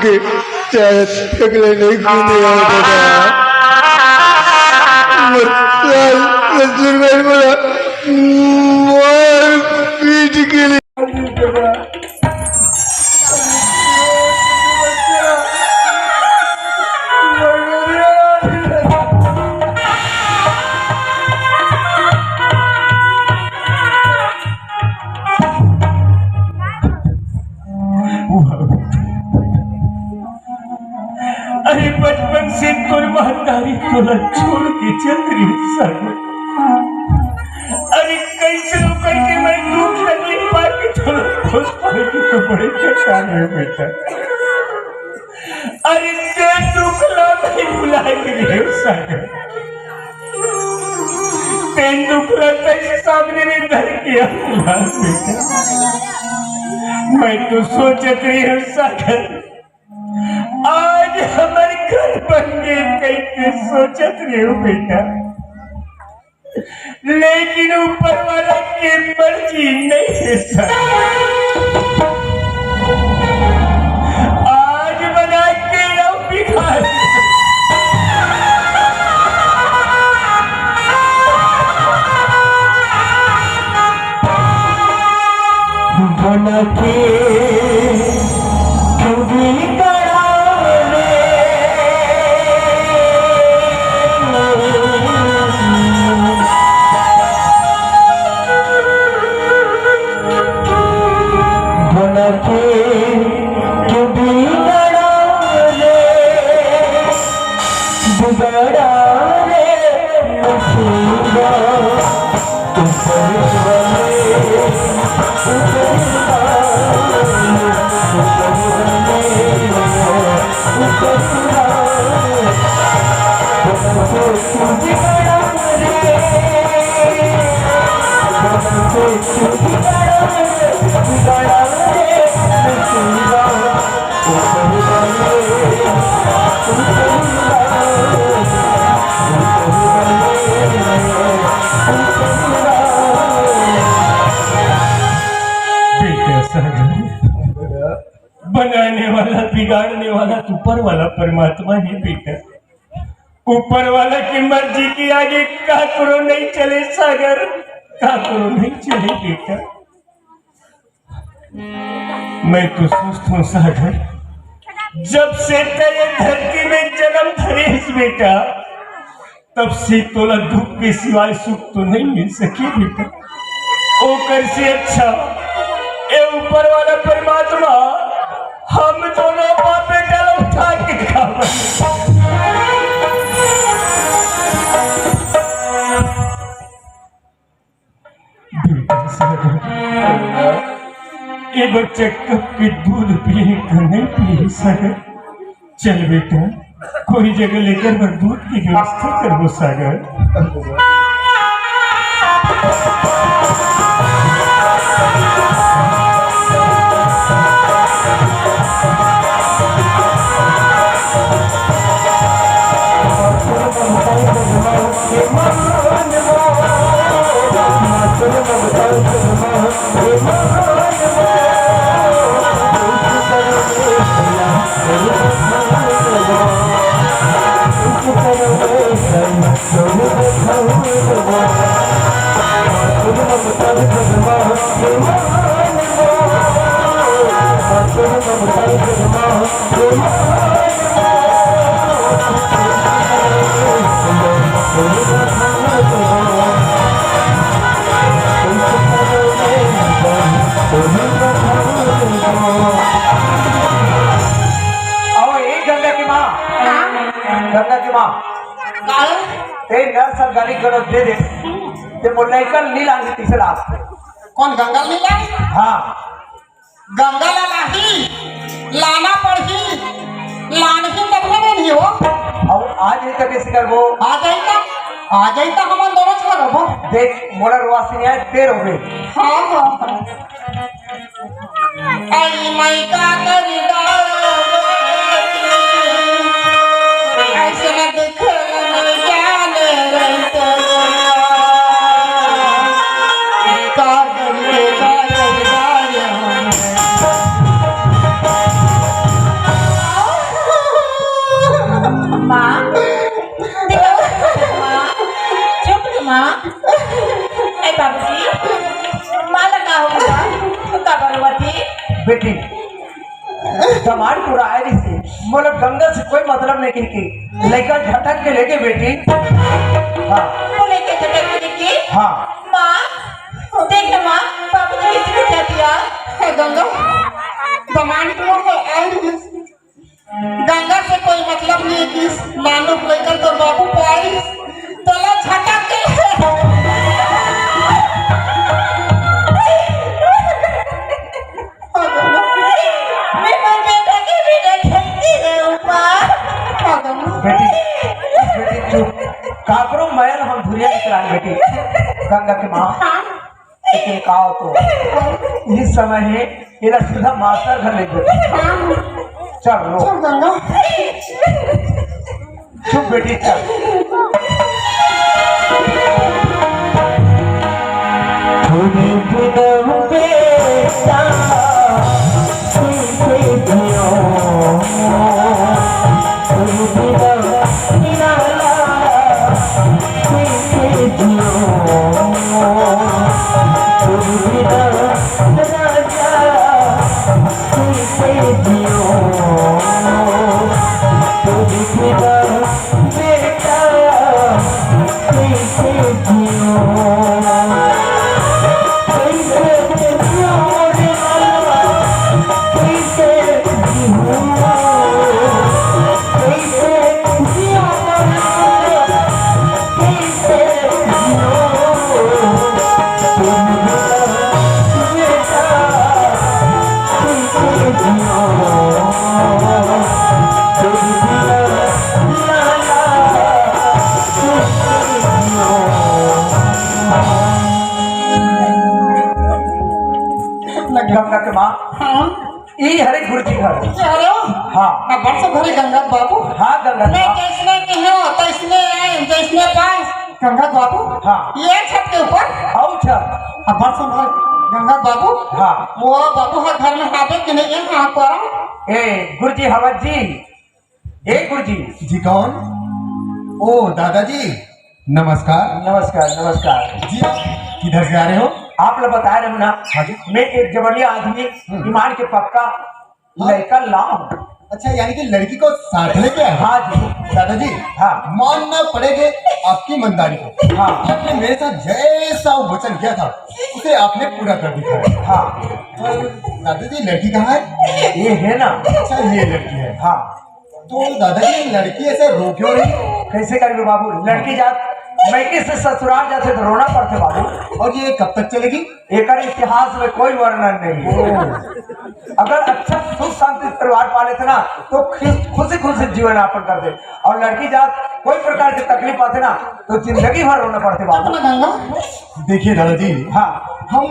के चाहे तकले नहीं कूदे बोला मार पीट के लिए अरे बचपन से तुर महतारी तोला छोड़ के चल रही सागर। अरे कैसे करके मैं दुख तकलीफ पा के थोड़ा खुश पड़ेगी तो बड़े कटान है बेटा। अरे ते दुख ला नहीं भुला गई सागर। ते दुख ला कैसे सामने में धर किया बेटा। मैं तो सोचत रही हूँ सागर आज हमारे घर बन गए कैसे सोचत रहे हो बेटा। लेकिन ऊपर वाला की मर्जी नहीं है सर। आज बना के रहो बिगाड़ बना के बनाने वाला बिगाड़ने वाला तो ऊपर वाला परमात्मा ही बेटा। ऊपर वाला की मर्जी के आगे का करो नहीं चले सागर, का करो नहीं चले बेटा। मैं तो सोचता हूँ सागर जब से तेरे धरती में जन्म धरेस बेटा तब से तोला दुख के सिवाय सुख तो नहीं मिल सके बेटा। ओ कर से अच्छा ए ऊपर वाला परमात्मा हम दोनों बाप बेटा उठा के खावा। एगो चक्कर के दूध पीने का नहीं पी सागर। चल बेटा कोई जगह लेकर मैं दूध की व्यवस्था करो सागर। गंगा की माँ ते नर सब गाली करो दे दे ते मोलाइकल नीला आंगी तीसरा कौन गंगा लीला? हाँ गंगा लाही लाना पड़ी लान ही तब नहीं हो। और आज ही तक इसी कर वो आ जाइता हम दोनों करो वो देख मोला रुआसी नहीं है देर हो गई। हाँ हाँ आई माई का करीदा ऐसे न देख न जाने रहते का करीदा बेटी समाज पूरा आए रही थी मतलब गंगा से कोई मतलब नहीं की लड़का झटक के लेके बेटी हाँ बोले के झटक के हाँ माँ देख ना माँ बाबू ने इसमें क्या किया है गंगा दमान को है गंगा से कोई मतलब नहीं कि नानू को लेकर तो बाबू को आई तोला झटक के मैं बेटा के बेटा खेलती रहूं माँ बेटी बेटी चुप काकरो मैल हम धुरिया निकला बेटी गंगा के माँ लेकिन कहा तो इस समय है ये सीधा मास्टर घर ले गए चल लो गंगा चुप बेटी चल गंगा के माँ ये हरे गुरुजी घर हाँ बरसों घरे गंगा बाबू हाँ गंगा के मैं माँ जैसने के हो तैसने आए जैसने पास गंगा बाबू हाँ ये छत के ऊपर आओ छत बरसों घर गंगा बाबू हाँ वो बाबू है घर में आवे कि नहीं है हाँ करा ए गुरुजी हवत जी ए गुरुजी जी कौन? ओ दादाजी नमस्कार। नमस्कार नमस्कार जी आप किधर से आ रहे हो? आप लोग बता रहे हो ना मैं एक जबलिया आदमी ईमान के पक्का लड़का लाऊं अच्छा यानी कि लड़की को साथ लेके आए? हाँ जी दादाजी हाँ मानना पड़ेगा आपकी ईमानदारी को। हाँ आपने मेरे साथ जैसा वचन किया था उसे आपने पूरा कर दिखाया। हाँ और दादाजी लड़की कहाँ है? ये है ना अच्छा ये लड़की है। हाँ तो दादाजी लड़की ऐसे रो क्यों रही? कैसे करेंगे बाबू लड़की जात मैके से ससुराल जाते तो रोना पड़ते बाबू और ये कब तक चलेगी? एक इतिहास में कोई वर्णन नहीं है अगर अच्छा सुख शांति परिवार पा लेते ना तो खुशी खुशी जीवन यापन करते और लड़की जात कोई प्रकार की तकलीफ आते ना तो जिंदगी भर रोना पड़ते बाबू गंगा देखिए दादाजी हाँ हम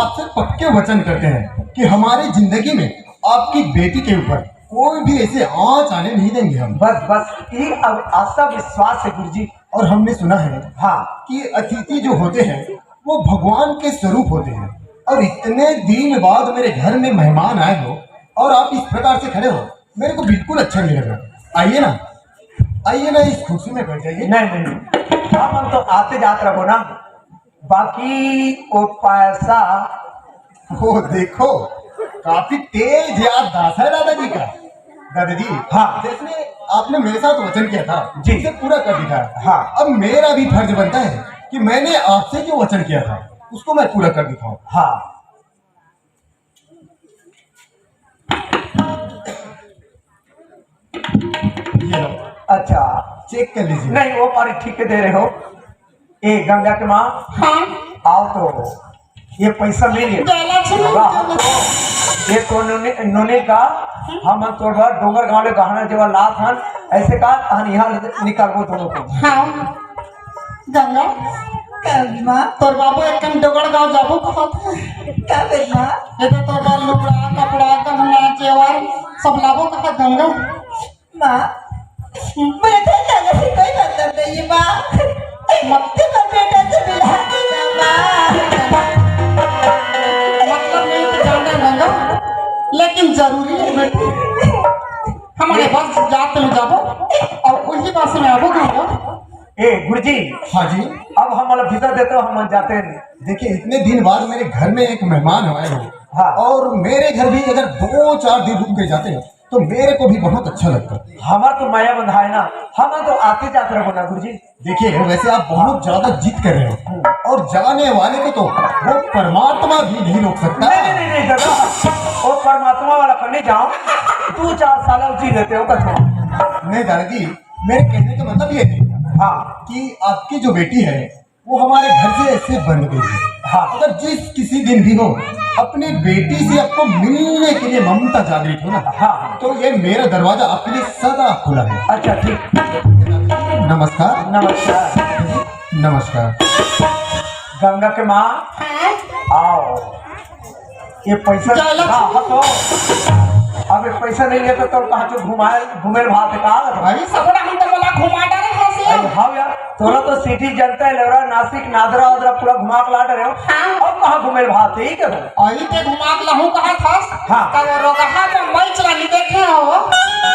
आपसे पक्के वचन करते हैं कि हमारी जिंदगी में आपकी बेटी के ऊपर कोई भी ऐसे आँच आने नहीं देंगे हम। बस ये अब आस्था विश्वास है गुरुजी और हमने सुना है हाँ कि अतिथि जो होते हैं वो भगवान के स्वरूप होते हैं और इतने दिन बाद मेरे घर में मेहमान आए हो और आप इस प्रकार से खड़े हो मेरे को बिल्कुल अच्छा नहीं लग रहा। आइए ना इस कुर्सी में बैठ जाइए। नहीं हम तो आते जाते रहो ना बाकी वो पैसा वो देखो काफी तेज याददाश्त है दादाजी का। दादाजी हाँ जैसे आपने मेरे साथ वचन किया था जी इसे पूरा कर दिखाया। हाँ अब मेरा भी फर्ज बनता है कि मैंने आपसे जो वचन किया था उसको मैं पूरा कर दिखाऊं। हाँ ये लो अच्छा चेक कर लीजिए। नहीं वो पारी ठीक दे रहे हो ए गंगा के माँ हाँ आओ तो ये पैसा मिलिए जाना चाहिए ये तो नोने का हम तो डोंगर गाँव में गहना जब लात हन ऐसे का हम यहाँ निकालबो दोनों को हाँ गंगा माँ तोर बाबू एक कम डोगर गाँव जाबो कहत क्या बेटा ये तो तोर बाल लुगड़ा कपड़ा गहना जेवर सब लाबो कहत गंगा माँ मेरे तो जाने से कोई मतलब नहीं है माँ मत कर बेटा से मिला देना माँ मतलब नहीं तो जाना गंगा लेकिन जरूरी है बेटा हमारे बस जाते में जाबो और उसी बस में आबो गंगा ए गुरुजी हाँ जी अब हम वाला वीजा देते हो हम जाते हैं देखिए इतने दिन बाद मेरे घर में एक मेहमान आए हो हाँ। और मेरे घर भी अगर 2-4 दिन रुक के जाते हैं तो मेरे को भी बहुत अच्छा लगता है। हमार तो माया बंधा है ना, हम तो आते जाते रहो ना गुरुजी। देखिए वैसे आप बहुत ज्यादा जिद कर रहे हो और जाने वाले को तो वो परमात्मा भी नहीं रोक सकता। नहीं दादा, वो परमात्मा वाला करने जाओ 2-4 साल जी लेते हो कथो। नहीं दादाजी, मेरे कहने का मतलब ये है हाँ कि आपकी जो बेटी है वो हमारे घर से ऐसे बन गई है। हाँ। अगर जिस किसी दिन भी हो अपनी बेटी से आपको मिलने के लिए ममता जागृत हो ना, हाँ। तो ये मेरा दरवाजा आपके लिए सदा खुला है। अच्छा ठीक। नमस्कार। नमस्कार। नमस्कार। गंगा के माँ आओ, ये पैसा तो अब ये पैसा नहीं है तो कहा जो घूमे भात का भाई सबड़ा हम तो बोला घुमा डाले हंसी। हाँ यार, तोला तो सिटी जनता है लेवरा नासिक नादरा उधरा पूरा घुमा के ला रहे हो। अब कहाँ घूमे भात है क्या? आई के घुमा के लहू कहा था। हाँ। तब रोगा तो मैं चलानी देखे हो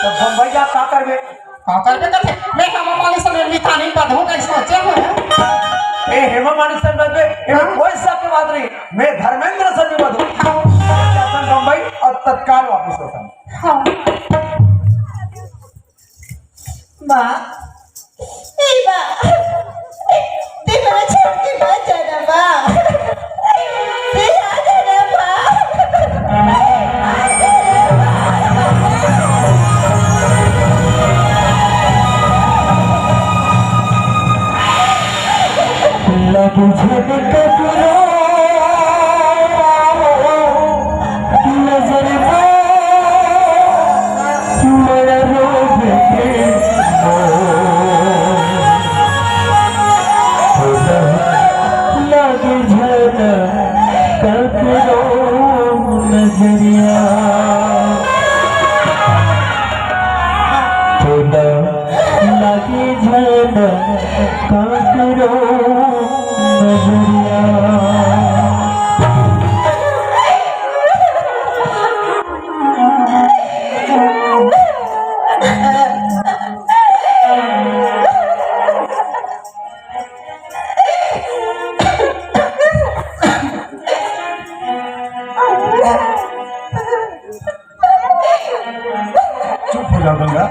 तो बम्बई जा का करबे? का करबे करते मैं हम वाले समय मिठानी बधू कैसे सोचे हो। ए हेमा मालिक सन बदे ए कोई सब के बात नहीं, मैं धर्मेंद्र सन भी बधू शासन बम्बई और तत्काल वापस होता। हाँ माँ, ए माँ, दिन में छोड़ के मत जाना माँ, ये आ जाना माँ, आ जाना लग झटके पुरो नजर मेरा रोग लग झटके पुरो नजरिया लगे झटका पुरो नजरिया। चुप हो जाओ गंगा।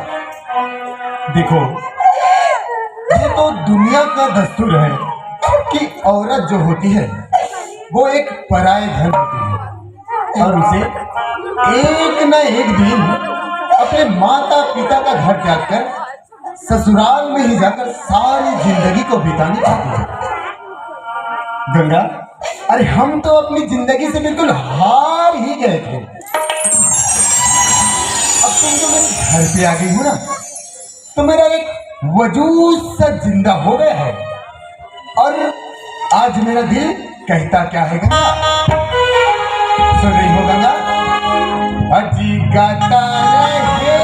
देखो ये तो दुनिया का दस्तूर है कि औरत जो होती है वो एक पराये घर होती है और उसे एक न एक दिन अपने माता पिता का घर त्याग कर ससुराल में ही जाकर सारी जिंदगी को बितानी पड़ती है। गंगा, अरे हम तो अपनी जिंदगी से बिल्कुल हार ही गए थे। अब तुम जो मेरे घर पे आ गई हो ना, तो मेरा एक वजूद सा जिंदा हो गया है और आज मेरा दिल कहता क्या है गंगा? सुन रही हो गंगा? अजी गाता रहे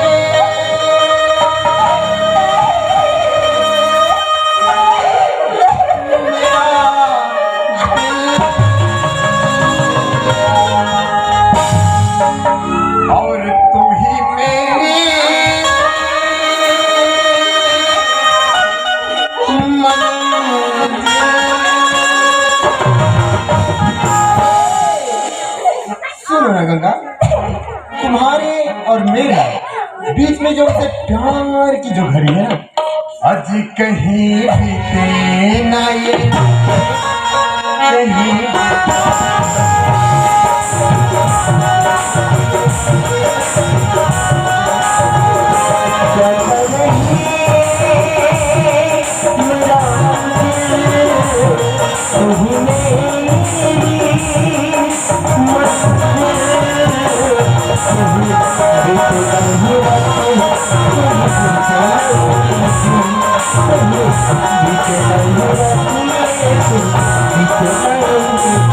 और तू ही मेरी सुनो ना गंगा, तुम्हारे और मेरे बीच में जो से प्यार की जो घड़ी है ना, आज कहीं बीते ना ये कहीं Thank you.